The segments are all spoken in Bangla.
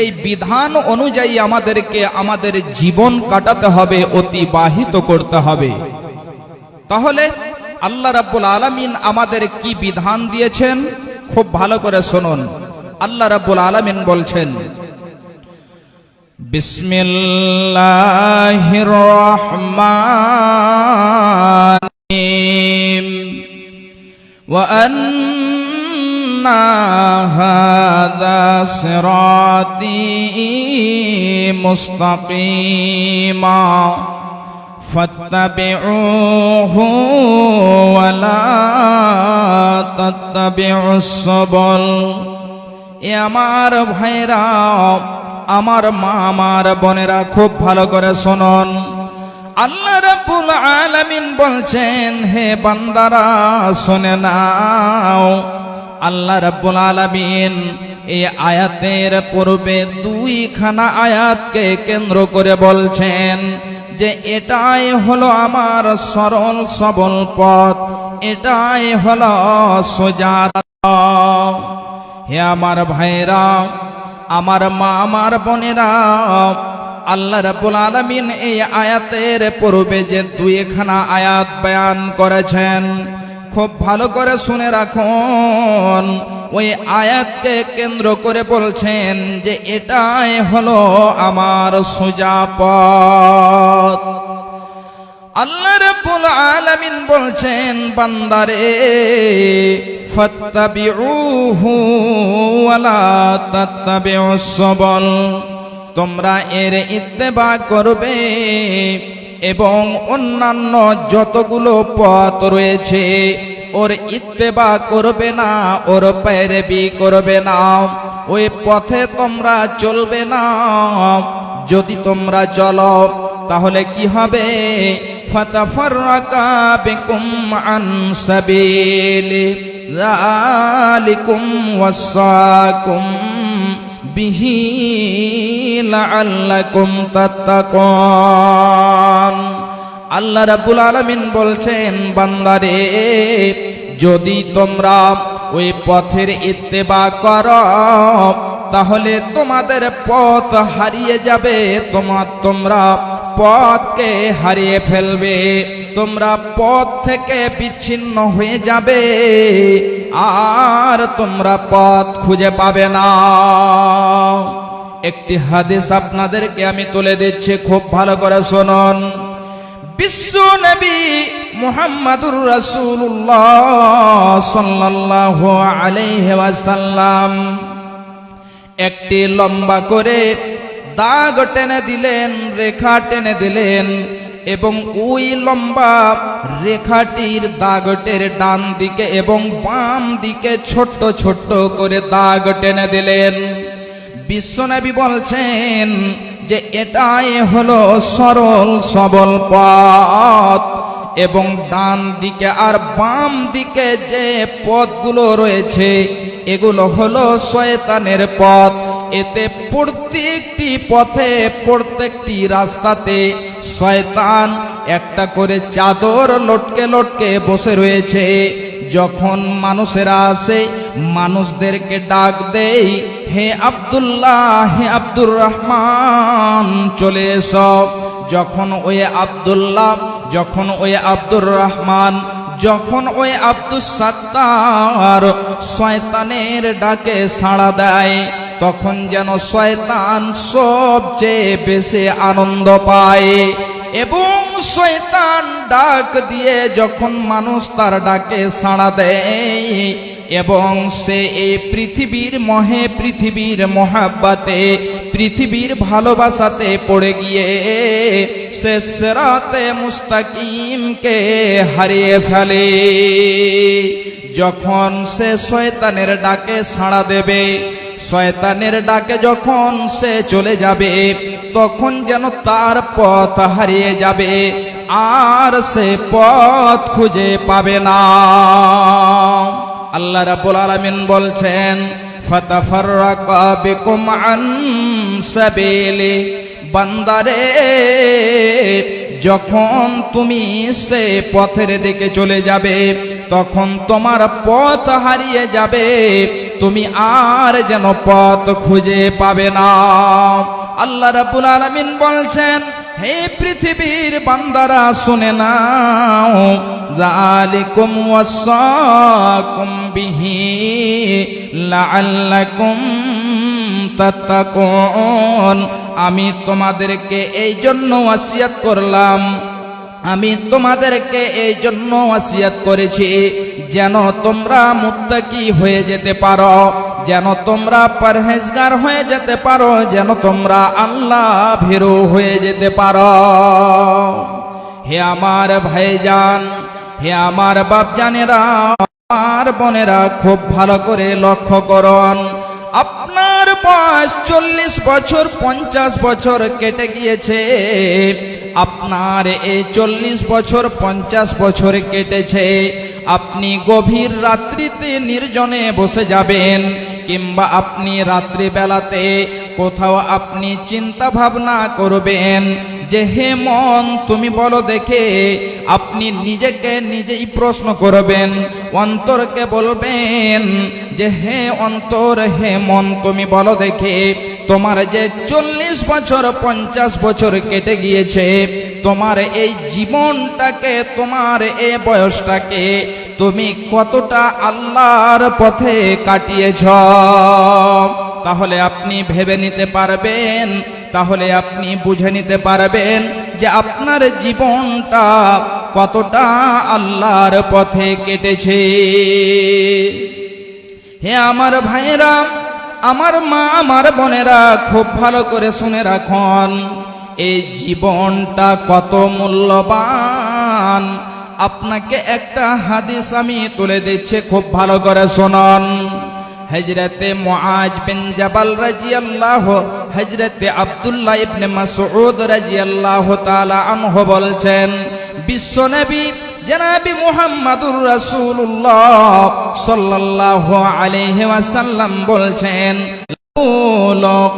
এই বিধান অনুযায়ী আমাদেরকে আমাদের জীবন কাটাতে হবে, অতিবাহিত করতে হবে। তাহলে আল্লাহ রাব্বুল আলামিন আমাদের কি বিধান দিয়েছেন খুব ভালো করে শুনুন। আল্লাহ রাব্বুল আলামিন বলছেন, বিসমিল্লাহির রহমানির রহিম, ওয়া আন্না হাযা সিরাতী মুস্তাকিমা ফাত্তাবিউহু ওয়া লা তাত্তাবিউস সুবুল। এ আমার ভাইরা, আমার মা, আমার বোনেরা, খুব ভালো করে শুনুন। আল্লাহ রাব্বুল আলামিন বলছেন, হে বান্দারা শুনে নাও। আল্লাহ রাব্বুল আলামিন এই আয়াতের পূর্বে দুইখানা আয়াতকে কেন্দ্র করে বলছেন যে এটাই হলো আমার সরল সবল পথ, এটাই হলো সোজা। হে আমার ভাইরা, আমার মা, আমার বোনেরা, আল্লাহ রাব্বুল আলামিন এই আয়াতের পূর্বে যে দুইখানা আয়াত বয়ান করেছেন, খুব ভালো করে শুনে রাখুন। ওই আয়াতকে কেন্দ্র করে বলছেন যে এটাই হলো আমার সোজা পথ। আল্লাহ রাব্বুল আলামিন বলছেন, বান্দারে ফাত্তাবিউহু ওয়া লা তাত্তাবিউস সুবুল, তোমরা এর ইত্তেবা করবে এবং অন্যান্য যতগুলো পথ রয়েছে ওর ইত্তেবা করবে না, ওর পেরবি করবে না, ওই পথে তোমরা চলবে না। যদি তোমরা চলো তাহলে কি হবে? ফাতাফাররাকা বিকুম আন সাবিলি যালিকুম ওয়াসাকুম বিহি লাআল্লাকুম তাত্তাকুন। আল্লাহ রাব্বুল আলামিন বলছেন, বান্দারে যদি তোমরা ওই পথের ইত্তেবা করো তাহলে তোমাদের পথ হারিয়ে যাবে, তোমরা পথকে হারিয়ে ফেলবে, তোমরা পথ থেকে বিচ্ছিন্ন হয়ে যাবে, আর তোমরা পথ খুঁজে পাবে না। একটি হাদিস আপনাদেরকে আমি তুলে দিচ্ছি, খুব ভালো করে শুনুন। বিশ্ব নবী মুহাম্মাদুর রাসূলুল্লাহ সাল্লাল্লাহু আলাইহি ওয়াসাল্লাম একটি লম্বা করে দাগ টেনে দিলেন, রেখা টেনে দিলেন, এবং ওই লম্বা রেখাটির দাগটের ডান দিকে এবং বাম দিকে ছোট্ট ছোট্ট করে দাগ টেনে দিলেন। বিশ্বনবী বলছেন যে এটাই হলো সরল সবল পথ, এবং ডান দিকে আর বাম দিকে যে পথগুলো রয়েছে এগুলো হলো শয়তানের পথ। এতে প্রত্যেকটি পথে, প্রত্যেকটি রাস্তাতে শয়তান একটা করে চাদর লটকে লটকে বসে রয়েছে। যখন মানুষেরা আসে মানুষদেরকে ডাক দেয়, হে আব্দুল্লাহ, হে আব্দুর রহমান, চলে এসো। যখন ওই আব্দুল্লাহ, যখন ওই আব্দুর রহমান, যখন ওই আব্দুস সাত্তার শয়তানের ডাকে সাড়া দেয়, তখন যেন শয়তান সবচেয়ে বেশি আনন্দ পায়। এবং শয়তান ডাক দিয়ে যখন মানুষ তার ডাকে সাড়া দেয় এবং সে এই পৃথিবীর মোহে, পৃথিবীর মোহাব্বতে, পৃথিবীর ভালোবাসাতে পড়ে গিয়ে সে সিরাতে মুস্তাকিমকে হারিয়ে ফেলে। যখন সে শয়তানের ডাকে সাড়া দেবে, শয়তানের ডাকে যখন সে চলে যাবে, তখন যেন তার পথ হারিয়ে যাবে, আর সে পথ খুঁজে পাবে না। আল্লাহ রাব্বুল আলামিন বলছেন, ফাতাফাররাকা বিকুম আন সাবিলি, বান্দারে যখন তুমি সে পথের দিকে চলে যাবে তখন তোমার পথ হারিয়ে যাবে, তুমি আর যেন পথ খুঁজে পাবে না। আল্লাহ রাব্বুল আলামিন বলছেন, হে পৃথিবীর বান্দারা শুনে নাও, যালিকুম ওয়াসাকুম বিহি লাআল্লাকুম তাত্তাকুন। আমি তোমাদেরকে এই জন্য ওয়াসিয়াত করলাম, আমি তোমাদেরকে এই জন্য ওয়াসিয়াত করেছি যেন তোমরা মুত্তাকি হয়ে যেতে পারো, যেন তোমরা পরহেজগার হয়ে যেতে পারো, যেন তোমরা আল্লাহ ভীরু হয়ে যেতে পারো। হে আমার ভাইজান, হে আমার বাপজানেরা, আমার বোনেরা, খুব ভালো করে লক্ষ্য করুন। আপনার বয়স 40 বছর 50 বছর কেটে গিয়েছে, আপনার এই 40 বছর 50 বছর কেটেছে। আপনি গভীর রাত্রিতে নির্জনে বসে যাবেন, কিংবা আপনি রাত্রিবেলাতে কোথাও আপনি চিন্তা ভাবনা করবেন যে হে মন তুমি বলো দেখে। আপনি নিজেকে নিজেই প্রশ্ন করবেন, অন্তরকে বলবেন যে হে অন্তর, হে মন তুমি বলো দেখে, তোমার যে 40 বছর 50 বছর কেটে গিয়েছে, তোমার এই জীবনটাকে, তোমার এই বয়সটাকে তুমি কতটা আল্লাহর পথে কাটিয়েছ। তাহলে আপনি ভেবে নিতে পারবেন, তাহলে আপনি বুঝে নিতে পারবেন যে আপনার জীবনটা কতটা আল্লাহর পথে কেটেছে। হে আমার ভাইরা, আমার মা, আমার বোনেরা, খুব ভালো করে শুনে রাখুন, এই জীবনটা কত মূল্যবান। আপনাকে একটা হাদিস আমি তুলে দিচ্ছি, খুব ভালো করে শুনুন। হযরতে মুআজ বিন জাবাল রাদিয়াল্লাহু, হযরতে আব্দুল্লাহ ইবনে মাসউদ রাদিয়াল্লাহু তাআলা আনহু বলছেন, বিশ্বনবী জনাবি মুহাম্মাদুর রাসূলুল্লাহ সাল্লাল্লাহু আলাইহি ওয়াসাল্লাম বলছেন,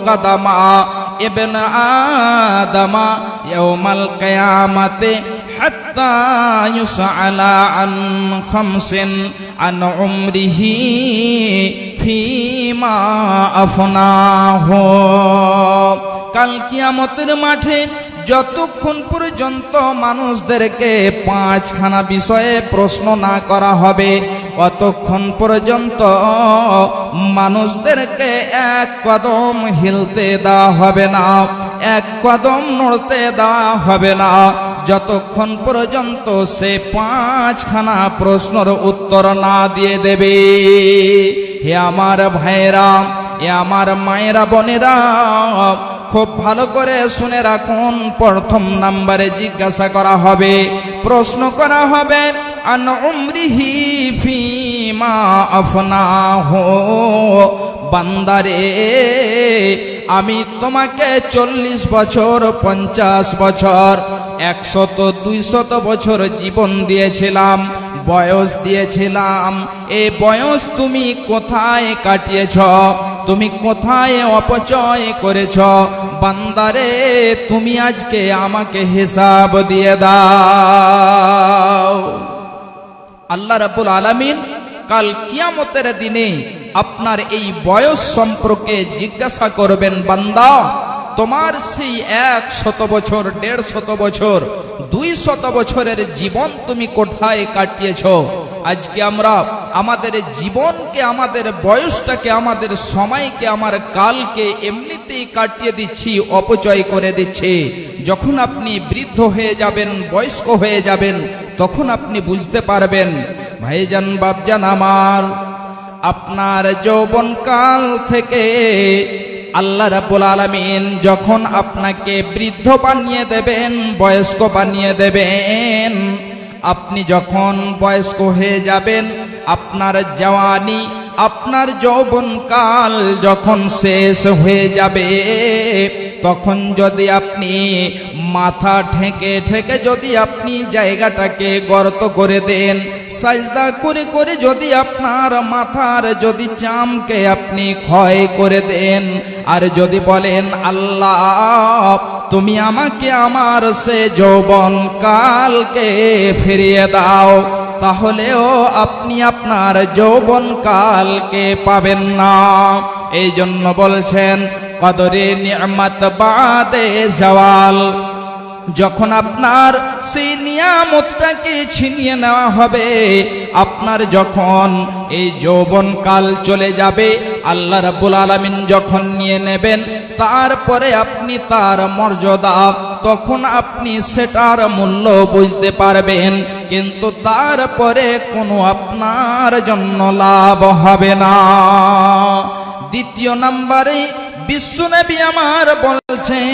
কদমা ইবনে আদামা ইয়াউমাল কিয়ামাতে হাত্তা ইউসআলা আন খামসিন আন উমরিহি ফিমা আফনাহু। কাল কিয়ামতের মাঠে যতক্ষণ পর্যন্ত মানুষদেরকে 5খানা বিষয়ে প্রশ্ন না করা হবে, অতক্ষণ পর্যন্ত মানুষদেরকে এক কদম হিলতে দেওয়া হবে না, এক কদম নড়তে দেওয়া হবে না, যতক্ষণ পর্যন্ত সে 5খানা প্রশ্নের উত্তর না দিয়ে দেবে। হে আমার ভাইরা, হে আমার মায়েরা, বোনেরা, খুব ভালো করে শুনে রাখুন। প্রথম নম্বরে জিজ্ঞাসা করা হবে, প্রশ্ন করা হবে, আন উমরিহি ফিমা আফনাহু। বান্দারে, আমি তোমাকে 40 বছর 50 বছর 100 200 বছর জীবন দিয়েছিলাম, বয়স দিয়েছিলাম। এই বয়স তুমি কোথায় কাটিয়েছ? তুমি কোথায় অপচয় করেছ? বান্দারে, তুমি আজকে আমাকে হিসাব দিয়ে দাও। আল্লাহ রাব্বুল আলামিন কাল কিয়ামতের দিনে আপনার এই বয়স সম্পর্কে জিজ্ঞাসা করবেন, বান্দা তোমার সেই 100 বছর 150 বছর 200 বছরের জীবন তুমি কোথায় কাটিয়েছ? আজকে আমরা আমাদের জীবনকে, আমাদের বয়সটাকে, আমাদের সময়কে, আমার কালকে এমনিতেই কাটিয়ে দিচ্ছি, অপচয় করে দিচ্ছি। যখন আপনি বৃদ্ধ হয়ে যাবেন, বয়স্ক হয়ে যাবেন, তখন আপনি বুঝতে পারবেন। ভাইজান, বাপজান আমার, আপনার যৌবনকাল থেকে আল্লাহ রাব্বুল আলামিন যখন আপনাকে বৃদ্ধ বানিয়ে দেবেন, বয়স্ক বানিয়ে দেবেন, আপনি যখন বয়স্ক হয়ে যাবেন, আপনার জওয়ানি, আপনার যৌবনকাল যখন শেষ হয়ে যাবে, তখন যদি আপনি মাথা ঠেকে ঠেকে যদি আপনি জায়গাটাকে গর্ত করে দেন, সাজদা করে করে যদি আপনার মাথার যদি চামকে আপনি ক্ষয় করে দেন, আর যদি বলেন আল্লাহ তুমি আমাকে আমার সে যৌবন কালকে ফিরিয়ে দাও, তাহলেও আপনি আপনার যৌবনকালকে পাবেন না। এই জন্য বলছেন কদরে নিয়ামত বাদে জাওয়াল, যখন আপনার সেই নিয়ামতটাকে ছিনিয়ে নেওয়া হবে, আপনার যখন এই যৌবনকাল চলে যাবে, আল্লাহ রাব্বুল আলামিন যখন নিয়ে নেবেন, তারপরে আপনি তার মর্যাদা, তখন আপনি সেটার মূল্য বুঝতে পারবেন, কিন্তু তারপরে কোনো আপনার জন্য লাভ হবে না। দ্বিতীয় নম্বরে বিশ্বনবী আমার বলছেন